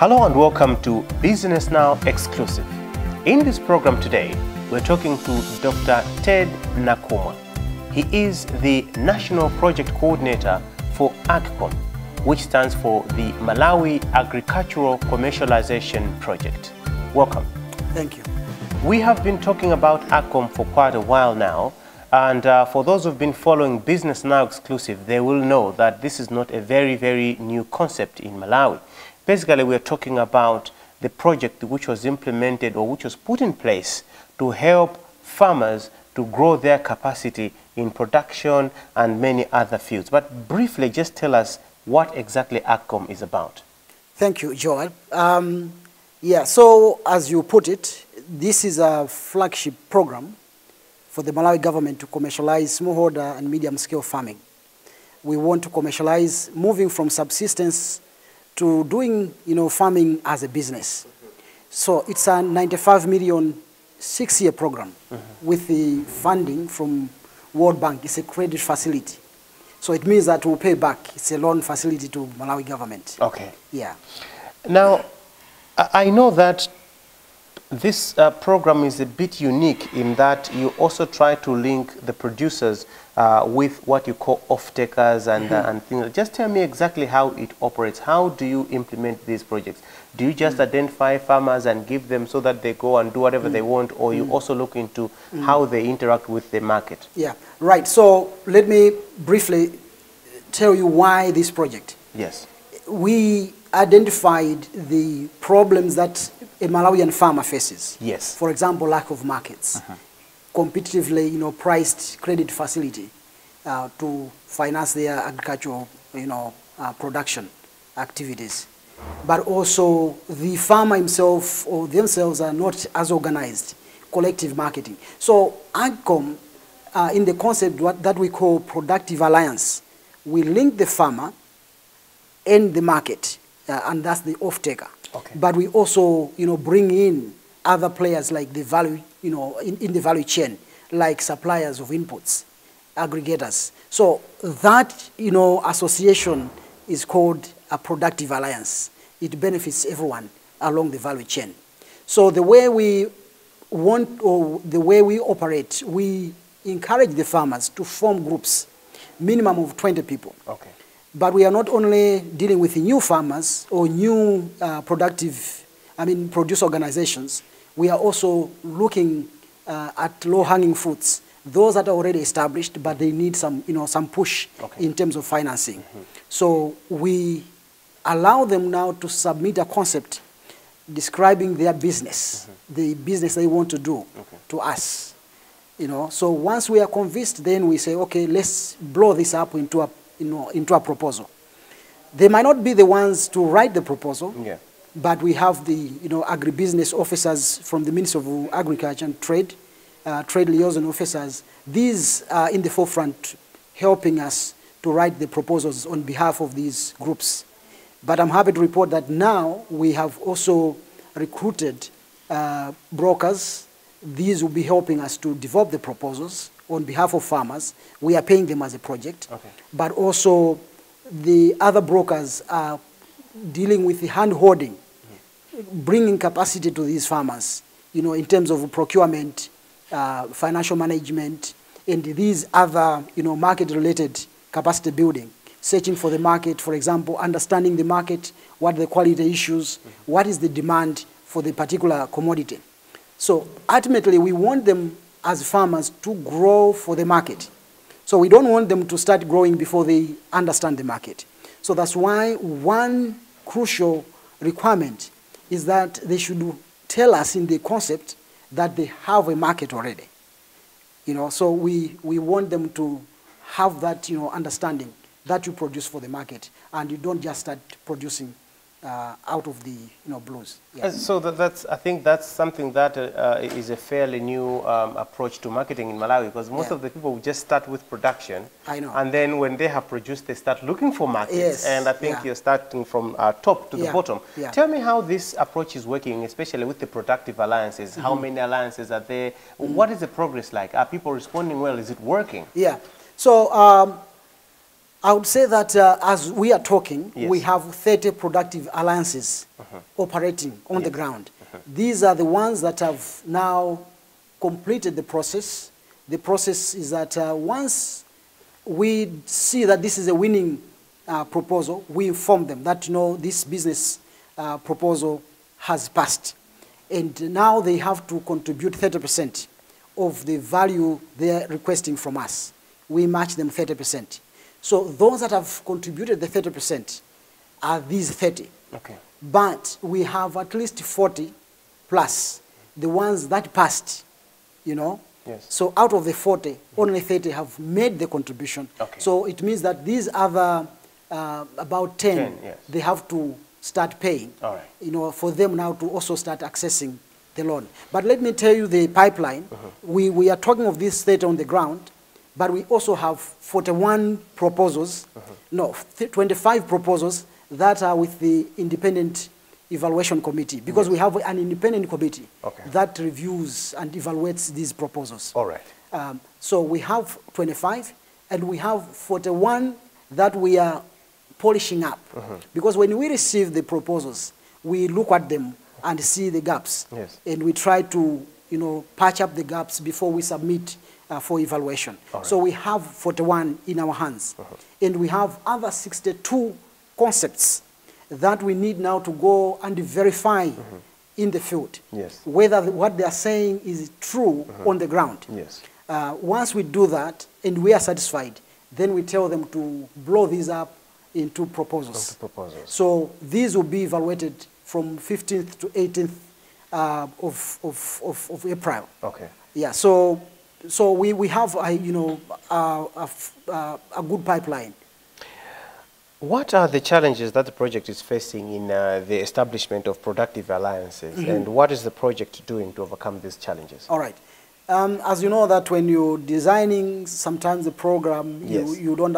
Hello and welcome to Business Now Exclusive. In this program today, we're talking to Dr. Ted Nakhumwa. He is the National Project Coordinator for AGCOM, which stands for the Malawi Agricultural Commercialization Project. Welcome. Thank you. We have been talking about AGCOM for quite a while now, and for those who've been following Business Now Exclusive, they will know that this is not a very new concept in Malawi. Basically, we're talking about the project which was implemented or which was put in place to help farmers to grow their capacity in production and many other fields. But briefly, just tell us what exactly AGCOM is about. Thank you, Joab. So as you put it, this is a flagship program for the Malawi government to commercialize smallholder and medium-scale farming. We want to commercialize, moving from subsistence to doing, farming as a business. So it's a 95 million 6-year program with the funding from World Bank. It's a credit facility. So it means that we'll pay back. It's a loan facility to Malawi government. Okay. Yeah. Now, I know that this program is a bit unique in that you also try to link the producers with what you call off-takers and things. Just tell me exactly how it operates. How do you implement these projects? Do you just identify farmers and give them so that they go and do whatever they want, or you also look into how they interact with the market? Yeah, right. So let me briefly tell you why this project. Yes. We identified the problems that a Malawian farmer faces. Yes. For example, lack of markets, competitively, priced credit facility to finance their agricultural, production activities. But also the farmer himself or themselves are not as organized, collective marketing. So AGCOM, in the concept that we call productive alliance, we link the farmer and the market, and that's the off-taker. Okay. But we also, bring in other players like the value, in the value chain, like suppliers of inputs, aggregators. So that, association is called a productive alliance. It benefits everyone along the value chain. So the way we want, or the way we operate, we encourage the farmers to form groups, minimum of 20 people. Okay. But we are not only dealing with new farmers or new produce organizations. We are also looking at low-hanging fruits, those that are already established, but they need some, some push in terms of financing. So we allow them now to submit a concept describing their business, the business they want to do to us. So once we are convinced, then we say, okay, let's blow this up into a proposal. They might not be the ones to write the proposal, but we have the agribusiness officers from the Ministry of Agriculture and Trade, trade liaison officers. These are in the forefront helping us to write the proposals on behalf of these groups. But I'm happy to report that now we have also recruited brokers. These will be helping us to develop the proposals on behalf of farmers. We are paying them as a project. But also the other brokers are dealing with the hand-holding, bringing capacity to these farmers, in terms of procurement, financial management, and these other, market-related capacity building, searching for the market, for example, understanding the market, what are the quality issues, what is the demand for the particular commodity. So ultimately, we want them as farmers to grow for the market. So we don't want them to start growing before they understand the market. So that's why one crucial requirement is that they should tell us in the concept that they have a market already. So we want them to have that, understanding that you produce for the market, and you don't just start producing out of the blues. So I think that's something that is a fairly new approach to marketing in Malawi, because most of the people just start with production. I know. And then when they have produced, they start looking for markets. Yes. And I think you're starting from top to the bottom. Tell me how this approach is working, especially with the productive alliances. How many alliances are there? What is the progress like? Are people responding well? Is it working? Yeah. So I would say that as we are talking, Yes. we have 30 productive alliances operating on the ground. These are the ones that have now completed the process. The process is that once we see that this is a winning proposal, we inform them that, you know, this business proposal has passed. And now they have to contribute 30% of the value they're requesting from us. We match them 30%. So those that have contributed the 30% are these 30. Okay. But we have at least 40 plus the ones that passed, you know. Yes. So out of the 40, only 30 have made the contribution. Okay. So it means that these other about 10, yes. they have to start paying, All right. you know, for them now to also start accessing the loan. But let me tell you the pipeline. We are talking of this 30 on the ground, but we also have 41 proposals, no, 25 proposals that are with the independent evaluation committee, because we have an independent committee that reviews and evaluates these proposals. All right. So we have 25, and we have 41 that we are polishing up. Because when we receive the proposals, we look at them and see the gaps. Yes. And we try to, you know, patch up the gaps before we submit for evaluation. Right. So we have 41 in our hands. And we have other 62 concepts that we need now to go and verify in the field. Yes. Whether what they are saying is true on the ground. Yes. Once we do that and we are satisfied, then we tell them to blow these up into proposals. So these will be evaluated from 15th to 18th of April. Okay. Yeah. So we have you know a good pipeline. What are the challenges that the project is facing in the establishment of productive alliances, and what is the project doing to overcome these challenges? All right. As you know that when you're designing sometimes the program, Yes. you don't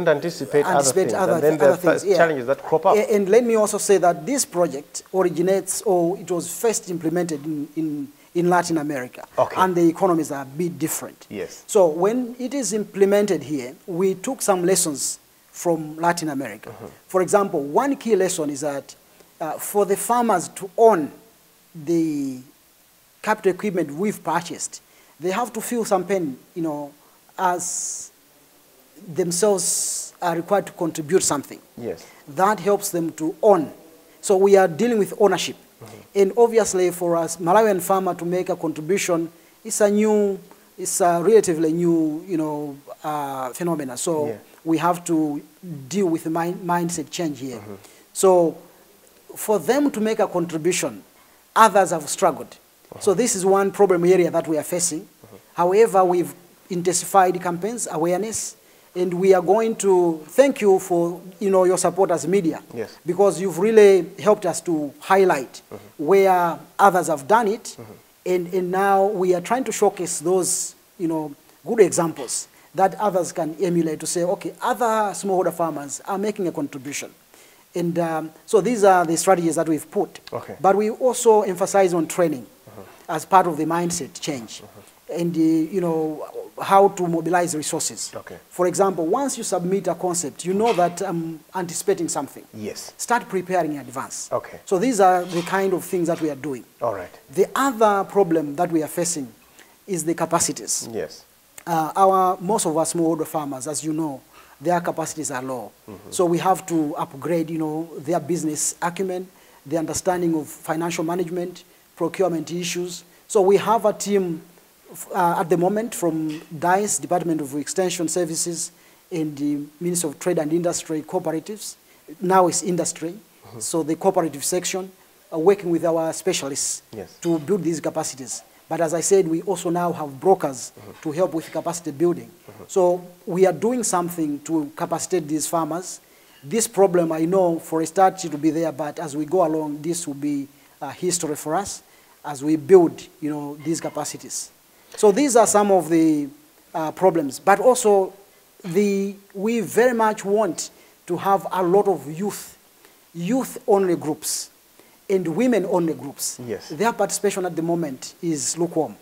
anticipate other things, and then there are challenges that crop up. And let me also say that this project originates, or it was first implemented in Latin America, and the economies are a bit different. Yes. So when it is implemented here, we took some lessons from Latin America. For example, one key lesson is that for the farmers to own the capital equipment we've purchased, they have to feel some pain, you know, as themselves are required to contribute something. Yes. That helps them to own. So we are dealing with ownership. And obviously for us, Malawian farmer to make a contribution, it's a relatively new, you know, phenomena. So we have to deal with the mindset change here. So for them to make a contribution, others have struggled. So this is one problem area that we are facing. However, we've intensified campaigns, awareness, and we are going to thank you for, you know, your support as media. Yes. Because you've really helped us to highlight where others have done it, and now we are trying to showcase those, you know, good examples that others can emulate to say, okay, other smallholder farmers are making a contribution. And so these are the strategies that we've put. But we also emphasize on training as part of the mindset change. And, you know, how to mobilize resources. For example, once you submit a concept, you know that I'm anticipating something. Yes. Start preparing in advance. So these are the kind of things that we are doing. All right. The other problem that we are facing is the capacities. Yes. Most of our smallholder farmers, as you know, their capacities are low. So we have to upgrade, you know, their business acumen, the understanding of financial management, procurement issues. So we have a team at the moment from DICE, Department of Extension Services, and the Ministry of Trade and Industry cooperatives. Now it's industry. So the cooperative section are working with our specialists to build these capacities. But as I said, we also now have brokers to help with capacity building. So we are doing something to capacitate these farmers. This problem, I know, for a start, it will be there, but as we go along, this will be history for us as we build, you know, these capacities. So these are some of the problems. But also, we very much want to have a lot of youth-only groups and women-only groups. Yes. Their participation at the moment is lukewarm.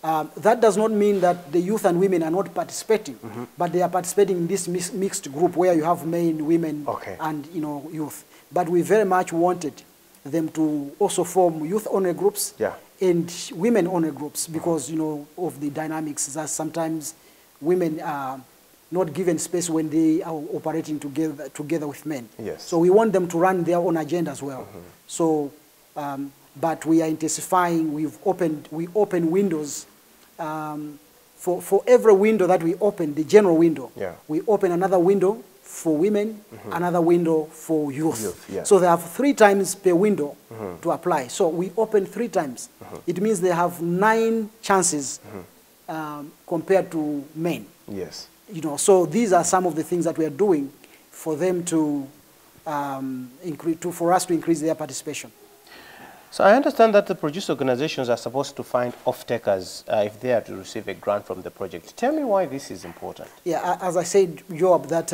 That does not mean that the youth and women are not participating, but they are participating in this mixed group where you have men, women, and youth. But we very much wanted them to also form youth-only groups and women-only groups because of the dynamics that sometimes women are not given space when they are operating together with men. Yes. So we want them to run their own agenda as well. So, but we are intensifying. We open windows. For every window that we open, the general window, we open another window for women, another window for youth. So they have 3 times per window to apply. So we open 3 times. It means they have 9 chances compared to men. Yes. So these are some of the things that we are doing for them to for us to increase their participation. So I understand that the producer organizations are supposed to find off-takers if they are to receive a grant from the project. Tell me why this is important. Yeah, as I said, Joab, that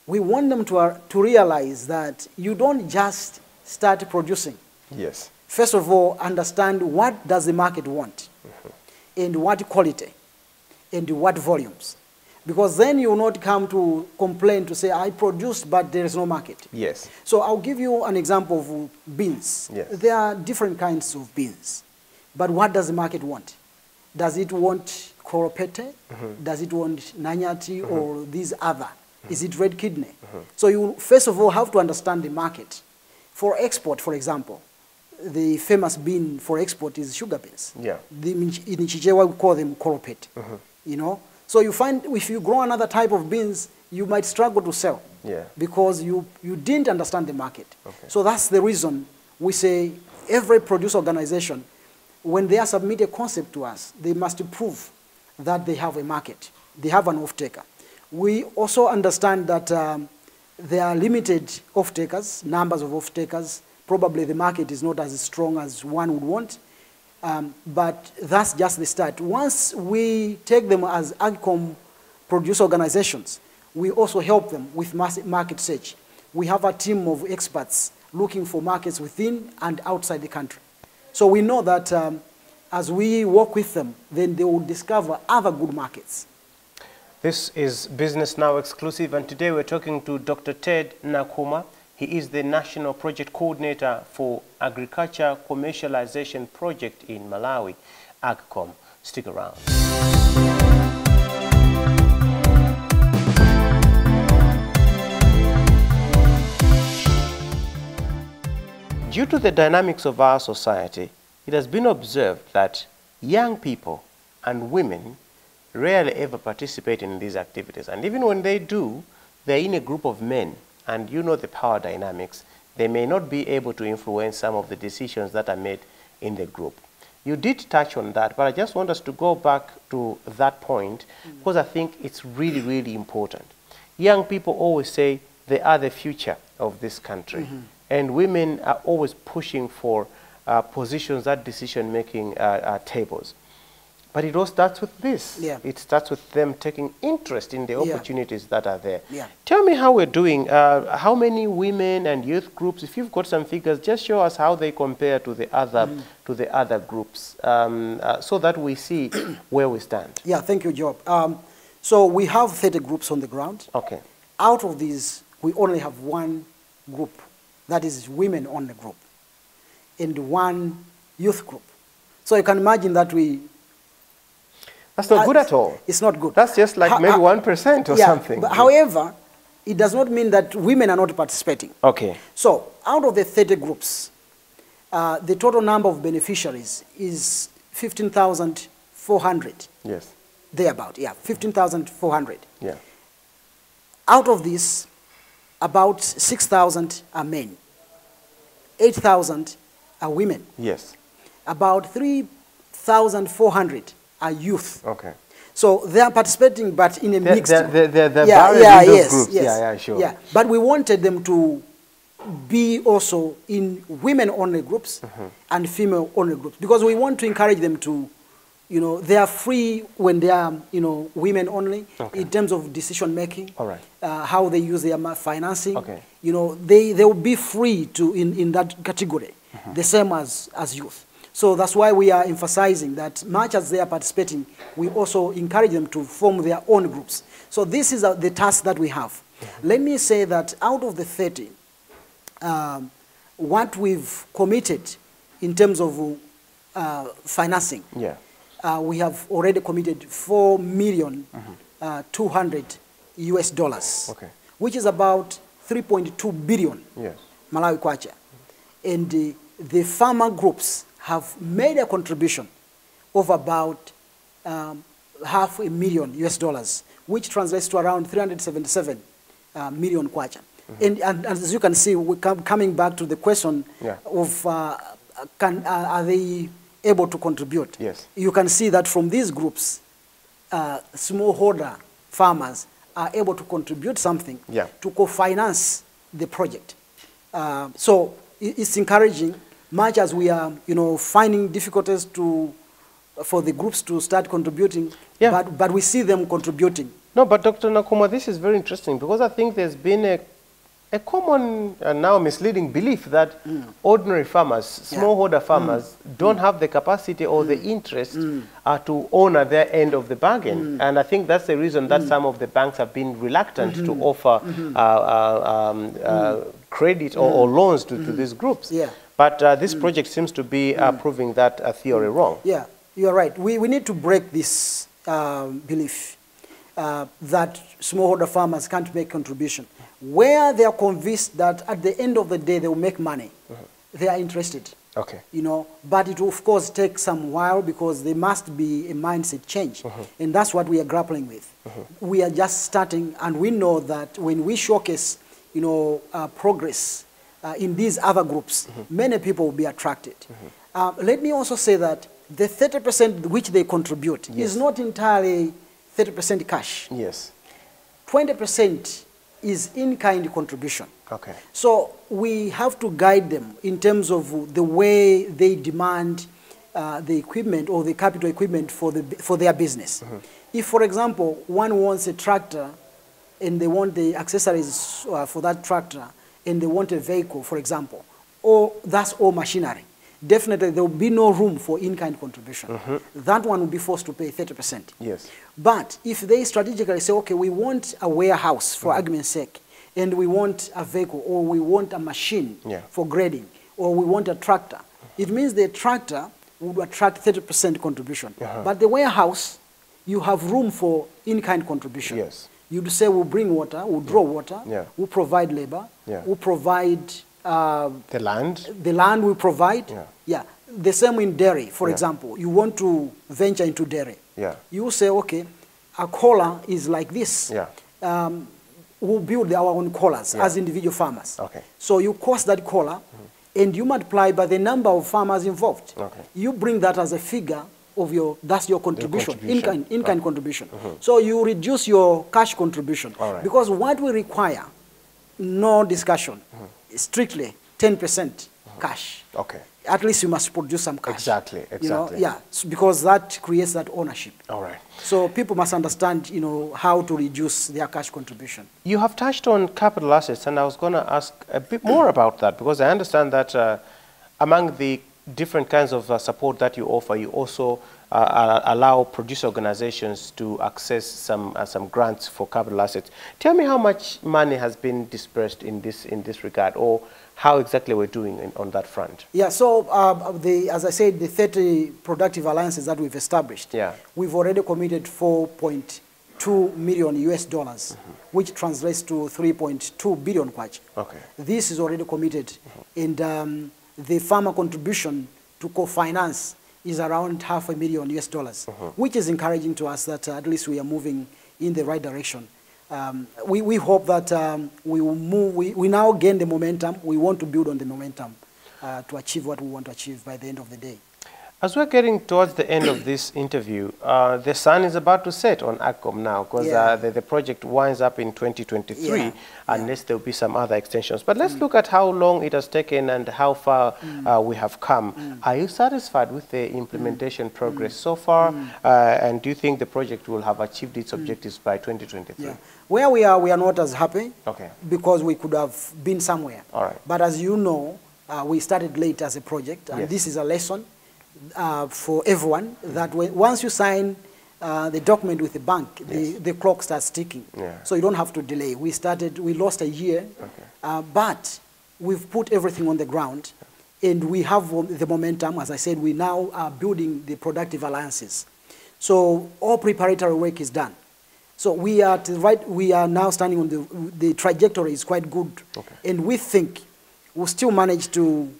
we want them to realize that you don't just start producing. Yes. First of all, understand what does the market want, and what quality, and what volumes. Because then you will not come to complain to say, I produced, but there is no market. Yes. So I'll give you an example of beans. Yes. There are different kinds of beans. But what does the market want? Does it want koropete? Does it want nanyati or these other? Is it red kidney? So you first of all have to understand the market. For export, for example, the famous bean for export is sugar beans. Yeah. In Chichewa, we call them koropete. So you find if you grow another type of beans, you might struggle to sell because you didn't understand the market. So that's the reason we say every producer organization, when they submit a concept to us, they must prove that they have a market. They have an off-taker. We also understand that there are limited off-takers, numbers of off-takers. Probably the market is not as strong as one would want. But that's just the start. Once we take them as AGCOM producer organizations, we also help them with market search. We have a team of experts looking for markets within and outside the country. So we know that as we work with them, then they will discover other good markets. This is Business Now exclusive, and today we're talking to Dr. Ted Nakhumwa. He is the National Project Coordinator for Agricultural Commercialization Project in Malawi, AGCOM. Stick around. Due to the dynamics of our society, it has been observed that young people and women rarely ever participate in these activities. And even when they do, they're in a group of men. And you know the power dynamics, they may not be able to influence some of the decisions that are made in the group. You did touch on that, but I just want us to go back to that point because I think it's really, really important. Young people always say they are the future of this country. And women are always pushing for positions at decision-making tables. But it all starts with this. It starts with them taking interest in the opportunities that are there. Tell me how we're doing. How many women and youth groups, if you've got some figures, just show us how they compare to the other groups so that we see where we stand. Yeah, thank you, Joab. So we have 30 groups on the ground. Okay. Out of these, we only have 1 group, that is women-only group, and 1 youth group. So you can imagine that that's not good at all. It's not good. That's just like maybe 1% or something. But however, it does not mean that women are not participating. Okay. So out of the 30 groups, the total number of beneficiaries is 15,400. Yes. Thereabout, 15,400. Yeah. Out of this, about 6,000 are men. 8,000 are women. Yes. About 3,400 are youth. Okay. So they are participating, but in a mixed. They're varied in those groups. Yes. Sure. Yeah, but we wanted them to be also in women-only groups and female-only groups because we want to encourage them to, they are free when they are, women only in terms of decision making. All right. How they use their financing. Okay. They will be free to in that category, the same as youth. So that's why we are emphasizing that much as they are participating, we also encourage them to form their own groups. So this is the task that we have. Let me say that out of the 30, what we've committed in terms of financing, we have already committed $4,200,000 US dollars, which is about 3.2 billion Malawi kwacha. And the farmer groups have made a contribution of about $500,000 US dollars, which translates to around 377 million kwacha. And as you can see, we're coming back to the question of are they able to contribute? Yes. You can see that from these groups, smallholder farmers are able to contribute something to co-finance the project. So it's encouraging, much as we are, finding difficulties for the groups to start contributing, but we see them contributing. No, but Dr. Nakhumwa, this is very interesting because I think there's been a common now misleading belief that ordinary farmers, smallholder farmers, don't have the capacity or the interest to honor their end of the bargain. And I think that's the reason that some of the banks have been reluctant to offer credit or loans to these groups. But this project seems to be proving that theory wrong. Yeah, you're right. We need to break this belief that smallholder farmers can't make contribution. Where they are convinced that at the end of the day they will make money, they are interested. But it will of course take some while because there must be a mindset change. And that's what we are grappling with. We are just starting, and we know that when we showcase progress in these other groups, many people will be attracted. Let me also say that the 30% which they contribute is not entirely 30% cash. 20% is in-kind contribution. So we have to guide them in terms of the way they demand the equipment or the capital equipment for their business. If, for example, one wants a tractor and they want the accessories for that tractor and they want a vehicle, for example, or that's all machinery, definitely there will be no room for in-kind contribution. That one will be forced to pay 30%. But if they strategically say, okay, we want a warehouse for argument's sake, and we want a vehicle, or we want a machine for grading, or we want a tractor, it means the tractor would attract 30% contribution. But the warehouse, you have room for in-kind contribution. You'd say, we'll bring water, we'll draw water, we'll provide labor, we'll provide the land. The land we provide. The same in dairy, for example. You want to venture into dairy. You say, okay, a collar is like this. We'll build our own collars as individual farmers. So you cost that collar and you multiply by the number of farmers involved. You bring that as a figure of that's your contribution, in-kind contribution. So you reduce your cash contribution. Because what we require, no discussion, strictly 10% cash. At least you must produce some cash. Exactly. Because that creates that ownership. So people must understand, how to reduce their cash contribution. You have touched on capital assets, and I was going to ask a bit more about that, because I understand that among the different kinds of support that you offer, you also allow producer organizations to access some grants for capital assets. Tell me how much money has been dispersed in this regard, or how exactly we're doing on that front. So as I said, the 30 productive alliances that we've established, we've already committed 4.2 million US dollars, which translates to 3.2 billion kwacha. This is already committed, and the farmer contribution to co-finance is around $500,000 US dollars, which is encouraging to us that at least we are moving in the right direction. We hope that we will move, we now gain the momentum. We want to build on the momentum to achieve what we want to achieve by the end of the day. As we're getting towards the end of this interview, the sun is about to set on AGCOM now, because the project winds up in 2023, unless there will be some other extensions. But let's look at how long it has taken and how far we have come. Are you satisfied with the implementation progress so far? And do you think the project will have achieved its objectives by 2023? Where we are not as happy, because we could have been somewhere. But as you know, we started late as a project, and this is a lesson. for everyone that once you sign the document with the bank, the clock starts ticking. Yeah. So you don't have to delay. We lost a year, but we've put everything on the ground, and we have the momentum. As I said, we now are building the productive alliances. So all preparatory work is done. So we are now standing on the trajectory is quite good, and we think we'll still manage to,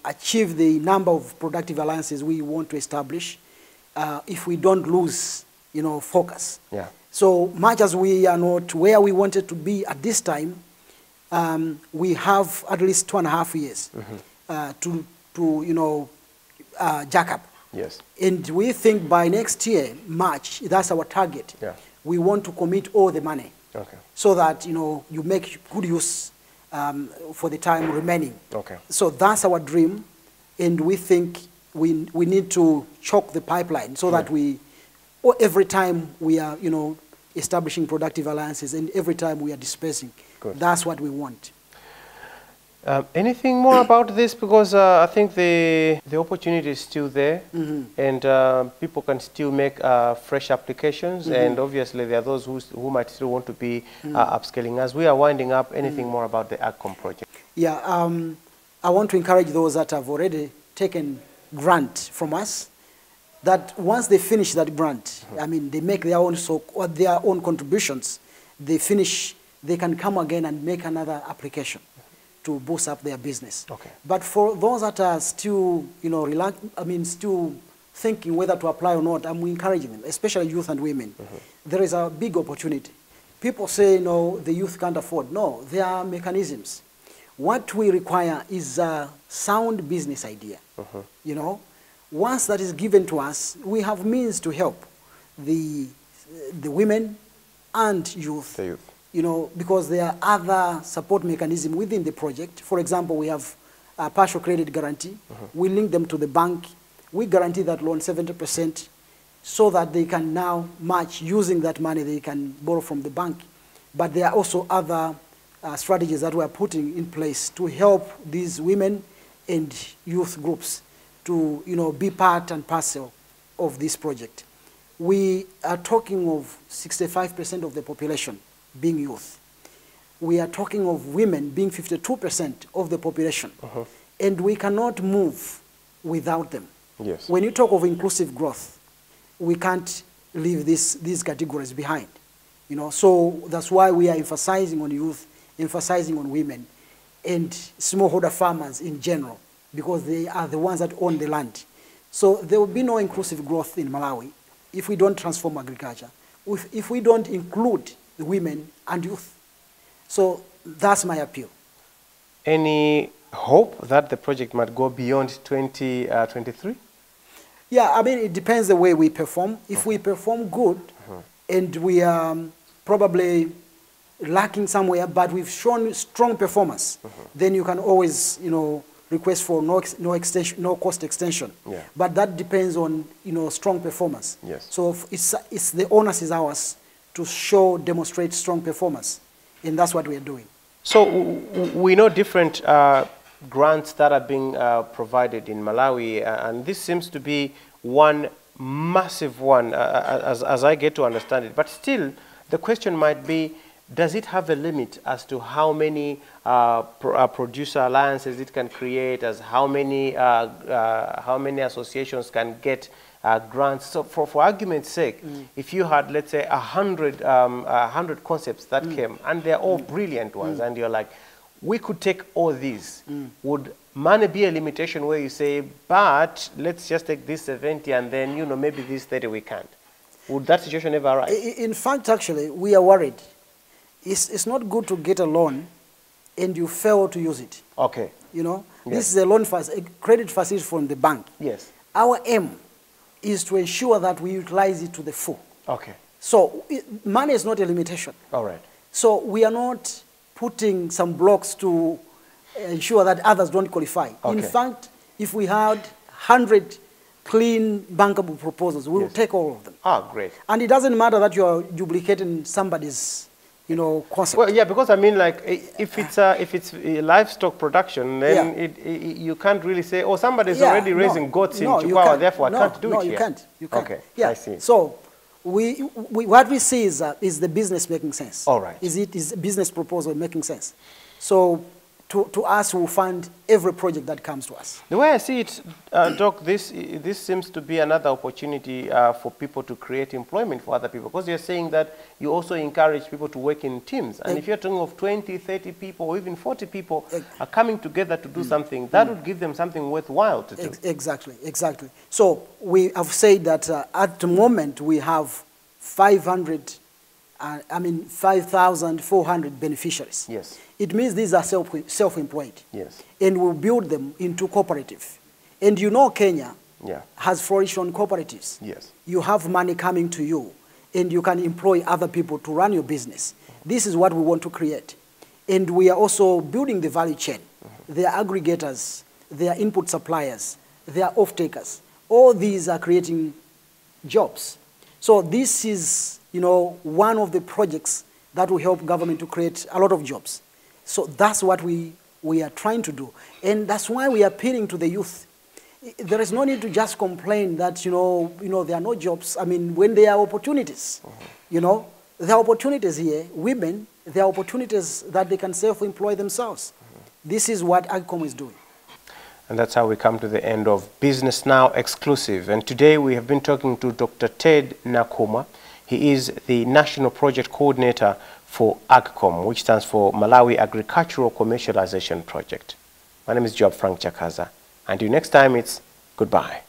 achieve the number of productive alliances we want to establish if we don't lose, focus. Yeah. So much as we are not where we wanted to be at this time, we have at least 2.5 years to jack up. Yes. And we think by next year, March, that's our target. Yeah. We want to commit all the money so that, you make good use for the time remaining. So that's our dream, and we think we need to choke the pipeline so that every time we are, establishing productive alliances, and every time we are dispersing, that's what we want. Anything more about this? Because I think the opportunity is still there, and people can still make fresh applications, and obviously there are those who might still want to be upscaling. As we are winding up, anything more about the AGCOM project? Yeah, I want to encourage those that have already taken grant from us, that once they finish that grant, I mean, they make their own contributions, they can come again and make another application to boost up their business. But for those that are still, still thinking whether to apply or not, I'm encouraging them, especially youth and women. There is a big opportunity. People say, no, the youth can't afford. No, there are mechanisms. What we require is a sound business idea. Once that is given to us, we have means to help the women and youth. The youth. Because there are other support mechanisms within the project. For example, we have a partial credit guarantee. We link them to the bank. We guarantee that loan 70% so that they can now match using that money they can borrow from the bank. But there are also other strategies that we are putting in place to help these women and youth groups to be part and parcel of this project. We are talking of 65% of the population being youth. We are talking of women being 52% of the population. And we cannot move without them. Yes. When you talk of inclusive growth, we can't leave these categories behind. So that's why we are emphasizing on youth, emphasizing on women, and smallholder farmers in general, because they are the ones that own the land. So there will be no inclusive growth in Malawi if we don't transform agriculture, if we don't include the women and youth. So that's my appeal. Any hope that the project might go beyond 2023? Yeah, I mean, it depends the way we perform. If we perform good and we are probably lacking somewhere, but we've shown strong performance, then you can always, request for no cost extension. Yeah. But that depends on, strong performance. Yes. So it's the onus is ours to demonstrate strong performance, and that's what we are doing. So we know different grants that are being provided in Malawi, and this seems to be one massive one, as I get to understand it. But still, the question might be, does it have a limit as to how many producer alliances it can create, as how many associations can get grants? So for argument's sake, if you had, let's say, 100 concepts that came, and they're all brilliant ones, and you're like, we could take all these, would money be a limitation where you say, but let's just take this 70 and then, maybe this 30 we can't? Would that situation ever arise? In fact, actually, we are worried. It's not good to get a loan and you fail to use it. Okay. Yes. This is a credit facility from the bank. Yes. Our aim is to ensure that we utilize it to the full. Okay. So money is not a limitation. All right. So we are not putting some blocks to ensure that others don't qualify. Okay. In fact, if we had 100 clean bankable proposals, we will take all of them. Ah, great. And it doesn't matter that you are duplicating somebody's you know, concept. Well, yeah, because I mean, like, if it's livestock production, then you can't really say, oh, somebody's already raising goats in Chakhaza, therefore I can't do it here. No, you can't. You can't. Okay, yeah. I see. So what we see is the business making sense. All right. Is business proposal making sense? So to us, we'll fund every project that comes to us. The way I see it, Doc, this seems to be another opportunity for people to create employment for other people, because you're saying that you also encourage people to work in teams. And if you're talking of 20, 30 people, or even 40 people are coming together to do something, that would give them something worthwhile to do. Exactly, exactly. So we have said that at the moment we have 5,400 beneficiaries. Yes. It means these are self-employed. Yes. And we'll build them into cooperative. And you know Kenya has flourished on cooperatives. Yes. You have money coming to you, and you can employ other people to run your business. This is what we want to create. And we are also building the value chain. They are aggregators, they are input suppliers, they are off-takers. All these are creating jobs. So this is, you know, one of the projects that will help government to create a lot of jobs. So that's what we are trying to do. And that's why we are appealing to the youth. There is no need to just complain that, you know, there are no jobs. I mean, when there are opportunities, you know, there are opportunities here. Women, there are opportunities that they can self-employ themselves. This is what AGCOM is doing. And that's how we come to the end of Business Now Exclusive. And today we have been talking to Dr. Ted Nakhumwa. He is the National Project Coordinator for AGCOM, which stands for Malawi Agricultural Commercialization Project. My name is Joab Chakhaza. Until next time, it's goodbye.